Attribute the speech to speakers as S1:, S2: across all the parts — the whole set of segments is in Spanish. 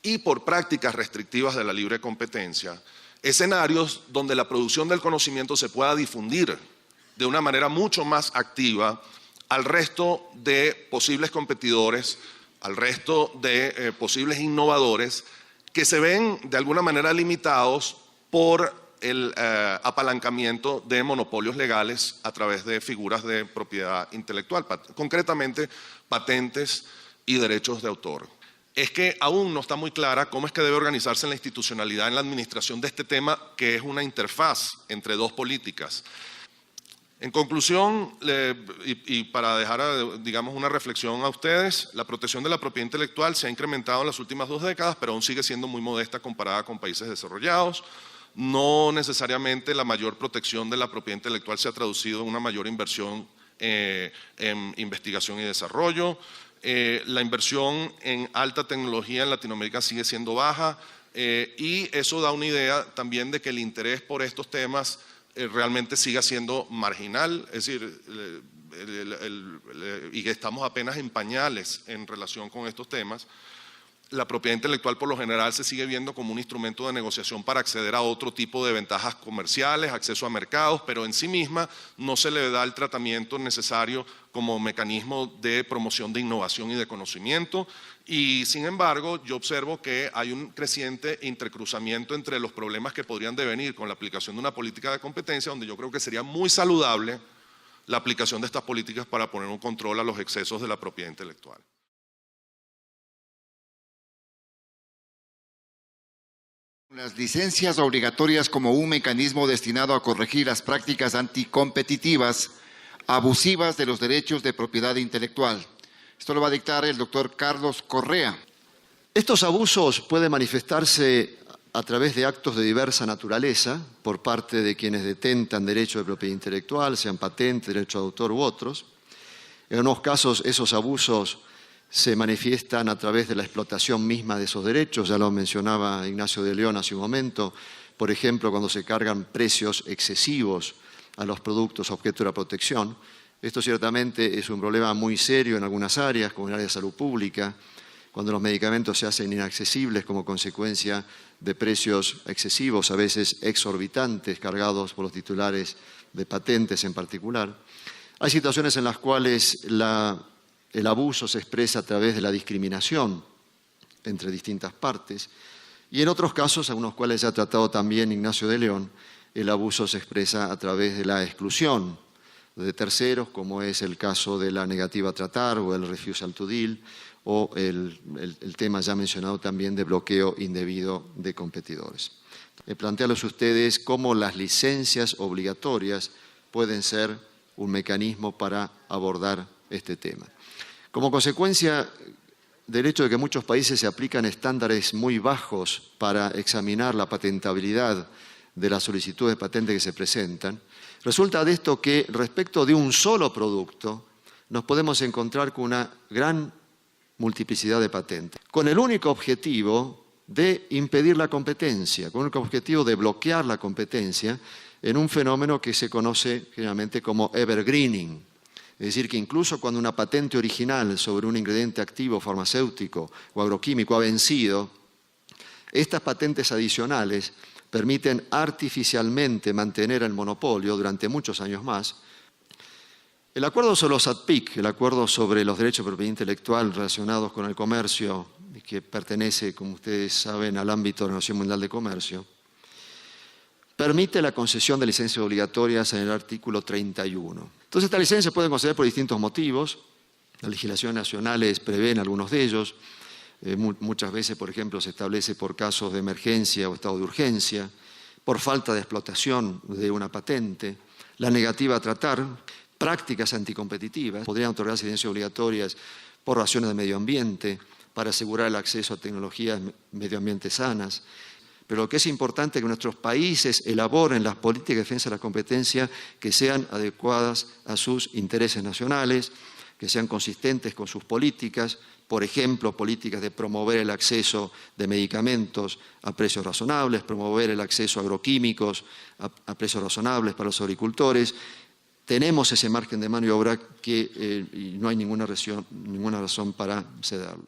S1: y por prácticas restrictivas de la libre competencia, escenarios donde la producción del conocimiento se pueda difundir de una manera mucho más activa al resto de posibles competidores, al resto de posibles innovadores que se ven de alguna manera limitados por el apalancamiento de monopolios legales a través de figuras de propiedad intelectual, concretamente patentes y derechos de autor. Es que aún no está muy clara cómo es que debe organizarse la institucionalidad en la administración de este tema, que es una interfaz entre dos políticas. En conclusión, y para dejar, digamos, una reflexión a ustedes, la protección de la propiedad intelectual se ha incrementado en las últimas 2 décadas, pero aún sigue siendo muy modesta comparada con países desarrollados. No necesariamente la mayor protección de la propiedad intelectual se ha traducido en una mayor inversión en investigación y desarrollo. La inversión en alta tecnología en Latinoamérica sigue siendo baja y eso da una idea también de que el interés por estos temas realmente siga siendo marginal, es decir, y que estamos apenas en pañales en relación con estos temas. La propiedad intelectual por lo general se sigue viendo como un instrumento de negociación para acceder a otro tipo de ventajas comerciales, acceso a mercados, pero en sí misma no se le da el tratamiento necesario como mecanismo de promoción de innovación y de conocimiento. Y sin embargo, yo observo que hay un creciente intercruzamiento entre los problemas que podrían devenir con la aplicación de una política de competencia, donde yo creo que sería muy saludable la aplicación de estas políticas para poner un control a los excesos de la propiedad intelectual.
S2: Las licencias obligatorias como un mecanismo destinado a corregir las prácticas anticompetitivas abusivas de los derechos de propiedad intelectual. Esto lo va a dictar el doctor Carlos Correa.
S3: Estos abusos pueden manifestarse a través de actos de diversa naturaleza por parte de quienes detentan derechos de propiedad intelectual, sean patentes, derecho de autor u otros. En unos casos esos abusos se manifiestan a través de la explotación misma de esos derechos, ya lo mencionaba Ignacio de León hace un momento, por ejemplo, cuando se cargan precios excesivos a los productos objeto de la protección. Esto ciertamente es un problema muy serio en algunas áreas, como en el área de salud pública, cuando los medicamentos se hacen inaccesibles como consecuencia de precios excesivos, a veces exorbitantes, cargados por los titulares de patentes en particular. Hay situaciones en las cuales el abuso se expresa a través de la discriminación entre distintas partes y en otros casos, a unos cuales ya ha tratado también Ignacio de León, el abuso se expresa a través de la exclusión de terceros, como es el caso de la negativa a tratar o el refusal to deal o el tema ya mencionado también de bloqueo indebido de competidores. Plantearles a ustedes cómo las licencias obligatorias pueden ser un mecanismo para abordar este tema. Como consecuencia del hecho de que en muchos países se aplican estándares muy bajos para examinar la patentabilidad de las solicitudes de patente que se presentan, resulta de esto que respecto de un solo producto nos podemos encontrar con una gran multiplicidad de patentes, con el único objetivo de impedir la competencia, con el único objetivo de bloquear la competencia en un fenómeno que se conoce generalmente como evergreening. Es decir, que incluso cuando una patente original sobre un ingrediente activo farmacéutico o agroquímico ha vencido, estas patentes adicionales permiten artificialmente mantener el monopolio durante muchos años más. El acuerdo sobre los ATPIC, el acuerdo sobre los derechos de propiedad intelectual relacionados con el comercio, que pertenece, como ustedes saben, al ámbito de la Organización Mundial de Comercio, permite la concesión de licencias obligatorias en el artículo 31. Entonces, estas licencias se pueden conceder por distintos motivos. Las legislaciones nacionales prevén algunos de ellos. Muchas veces, por ejemplo, se establece por casos de emergencia o estado de urgencia, por falta de explotación de una patente, la negativa a tratar, prácticas anticompetitivas. Podrían otorgarse licencias obligatorias por razones de medio ambiente, para asegurar el acceso a tecnologías medio ambiente sanas. Pero lo que es importante es que nuestros países elaboren las políticas de defensa de la competencia que sean adecuadas a sus intereses nacionales, que sean consistentes con sus políticas, por ejemplo, políticas de promover el acceso de medicamentos a precios razonables, promover el acceso a agroquímicos a precios razonables para los agricultores. Tenemos ese margen de maniobra que no hay ninguna razón para cederlo.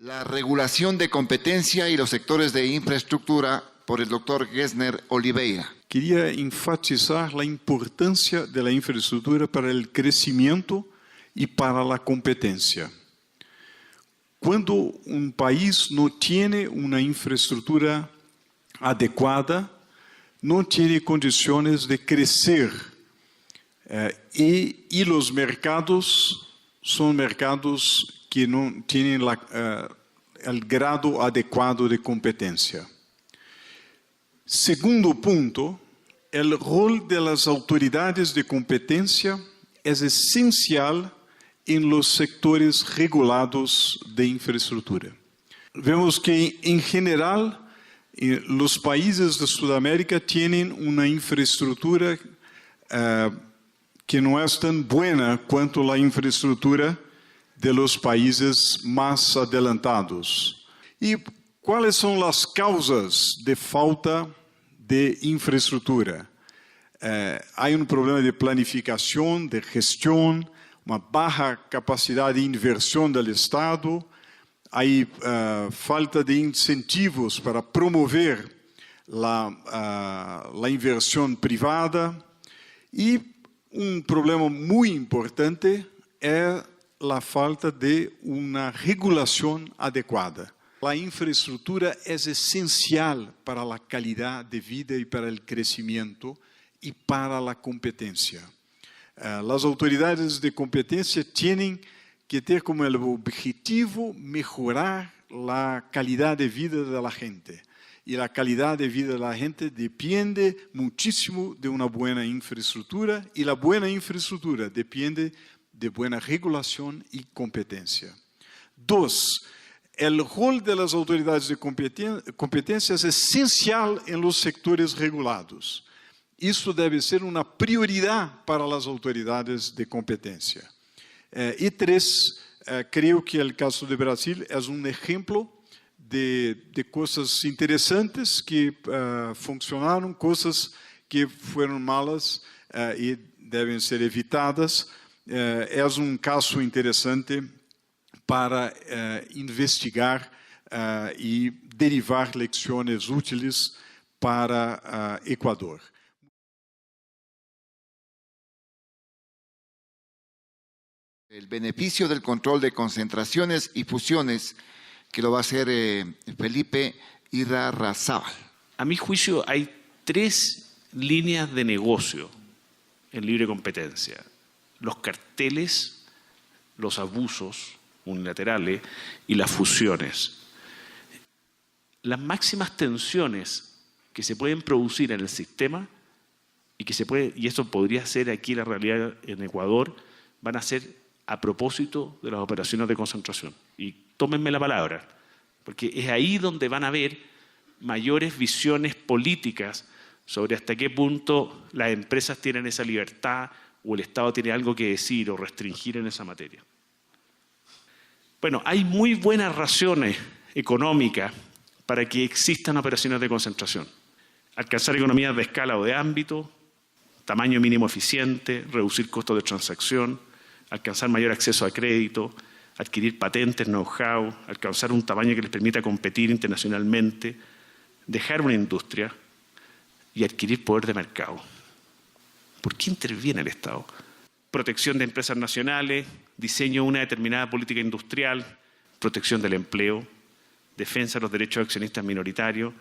S2: La regulación de competencia y los sectores de infraestructura por el doctor Gessner Oliveira.
S4: Queria enfatizar a importância da infraestrutura para o crescimento e para a competência. Quando país não tem uma infraestrutura adequada, não tem condições de crescer. E os mercados são mercados que não têm o grado adequado de competência. Segundo ponto, o rol das autoridades de competência é essencial em los sectores regulados de infraestrutura. Vemos que, em geral, os países de Sudamérica têm uma infraestrutura que não é tão boa quanto a infraestrutura de los países mais adelantados. E quais são as causas de falta de infraestrutura? Há problema de planificação, de gestão, uma baixa capacidade de inversão do Estado, há falta de incentivos para promover a inversão privada e problema muito importante é a falta de uma regulação adequada. A infraestrutura é essencial para a qualidade de vida e para o crescimento e para a competência. As autoridades de competência têm que ter como objetivo melhorar a qualidade de vida da gente. E a qualidade de vida da gente depende muitíssimo de uma boa infraestrutura e a boa infraestrutura depende de boa regulação e competência. 2. O rol das autoridades de competência é essencial em los sectores regulados. Isso deve ser uma prioridade para as autoridades de competência. E 3, creio que o caso do Brasil é exemplo de coisas interessantes que funcionaram, coisas que foram malas e devem ser evitadas. É caso interessante para investigar e derivar lições úteis para Equador.
S2: El beneficio del control de concentraciones y fusiones, que lo va a hacer Felipe Irarrázaval.
S5: A mi juicio hay 3 líneas de negocio en libre competencia: los carteles, los abusos unilaterales y las fusiones. Las máximas tensiones que se pueden producir en el sistema y eso podría ser aquí la realidad en Ecuador, van a ser a propósito de las operaciones de concentración. Y tómenme la palabra, porque es ahí donde van a haber mayores visiones políticas sobre hasta qué punto las empresas tienen esa libertad o el Estado tiene algo que decir o restringir en esa materia. Bueno, hay muy buenas razones económicas para que existan operaciones de concentración. Alcanzar economías de escala o de ámbito, tamaño mínimo eficiente, reducir costos de transacción, alcanzar mayor acceso a crédito, adquirir patentes, know-how, alcanzar un tamaño que les permita competir internacionalmente, dejar una industria y adquirir poder de mercado. ¿Por qué interviene el Estado? Protección de empresas nacionales, diseño de una determinada política industrial, protección del empleo, defensa de los derechos de accionistas minoritarios,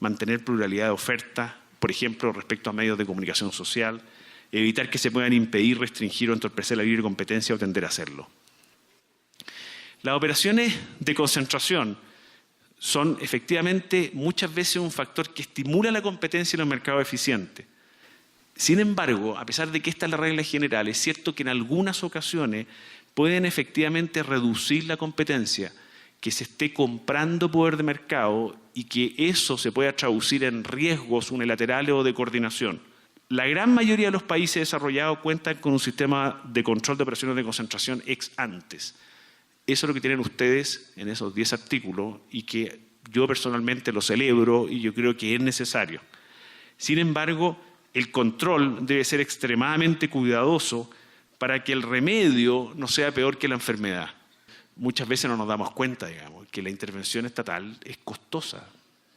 S5: mantener pluralidad de ofertas, por ejemplo, respecto a medios de comunicación social, evitar que se puedan impedir, restringir o entorpecer la libre competencia o tender a hacerlo. Las operaciones de concentración son efectivamente muchas veces un factor que estimula la competencia en los mercados eficientes. Sin embargo, a pesar de que esta es la regla general, es cierto que en algunas ocasiones pueden efectivamente reducir la competencia, que se esté comprando poder de mercado y que eso se pueda traducir en riesgos unilaterales o de coordinación. La gran mayoría de los países desarrollados cuentan con un sistema de control de operaciones de concentración ex antes. Eso es lo que tienen ustedes en esos 10 artículos y que yo personalmente lo celebro y yo creo que es necesario. Sin embargo, el control debe ser extremadamente cuidadoso para que el remedio no sea peor que la enfermedad. muchas veces no nos damos cuenta, digamos, que la intervención estatal es costosa,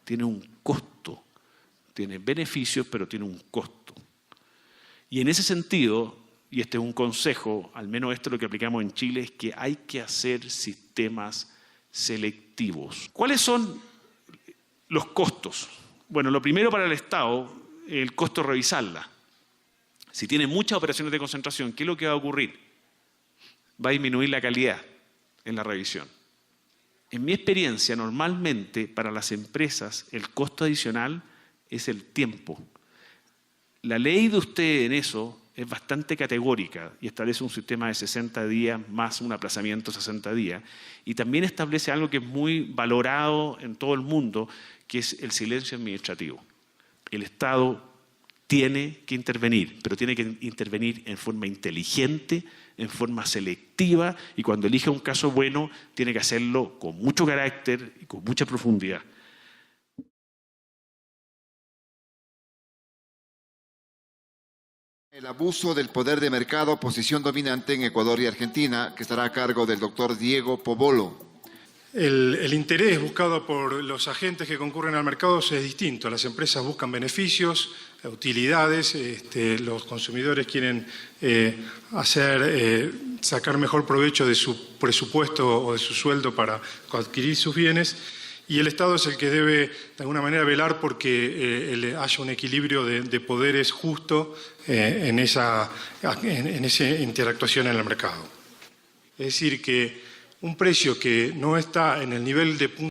S5: tiene un costo, tiene beneficios, pero tiene un costo. Y en ese sentido, y este es un consejo, al menos esto es lo que aplicamos en Chile, es que hay que hacer sistemas selectivos. ¿Cuáles son los costos? Bueno, lo primero para el Estado, el costo de revisarla. Si tiene muchas operaciones de concentración, ¿qué es lo que va a ocurrir? Va a disminuir la calidad en la revisión. En mi experiencia, normalmente para las empresas el costo adicional es el tiempo. La ley de usted en eso es bastante categórica y establece un sistema de 60 días más un aplazamiento de 60 días. Y también establece algo que es muy valorado en todo el mundo, que es el silencio administrativo. El Estado tiene que intervenir, pero tiene que intervenir en forma inteligente, en forma selectiva, y cuando elige un caso bueno, tiene que hacerlo con mucho carácter y con mucha profundidad.
S2: El abuso del poder de mercado, posición dominante en Ecuador y Argentina, que estará a cargo del doctor Diego Pobolo.
S6: El interés buscado por los agentes que concurren al mercado es distinto. Las empresas buscan beneficios, utilidades, los consumidores quieren sacar mejor provecho de su presupuesto o de su sueldo para adquirir sus bienes, y el Estado es el que debe de alguna manera velar porque haya un equilibrio de poderes justo en esa interactuación en el mercado. Es decir, que un precio que no está en el nivel de punto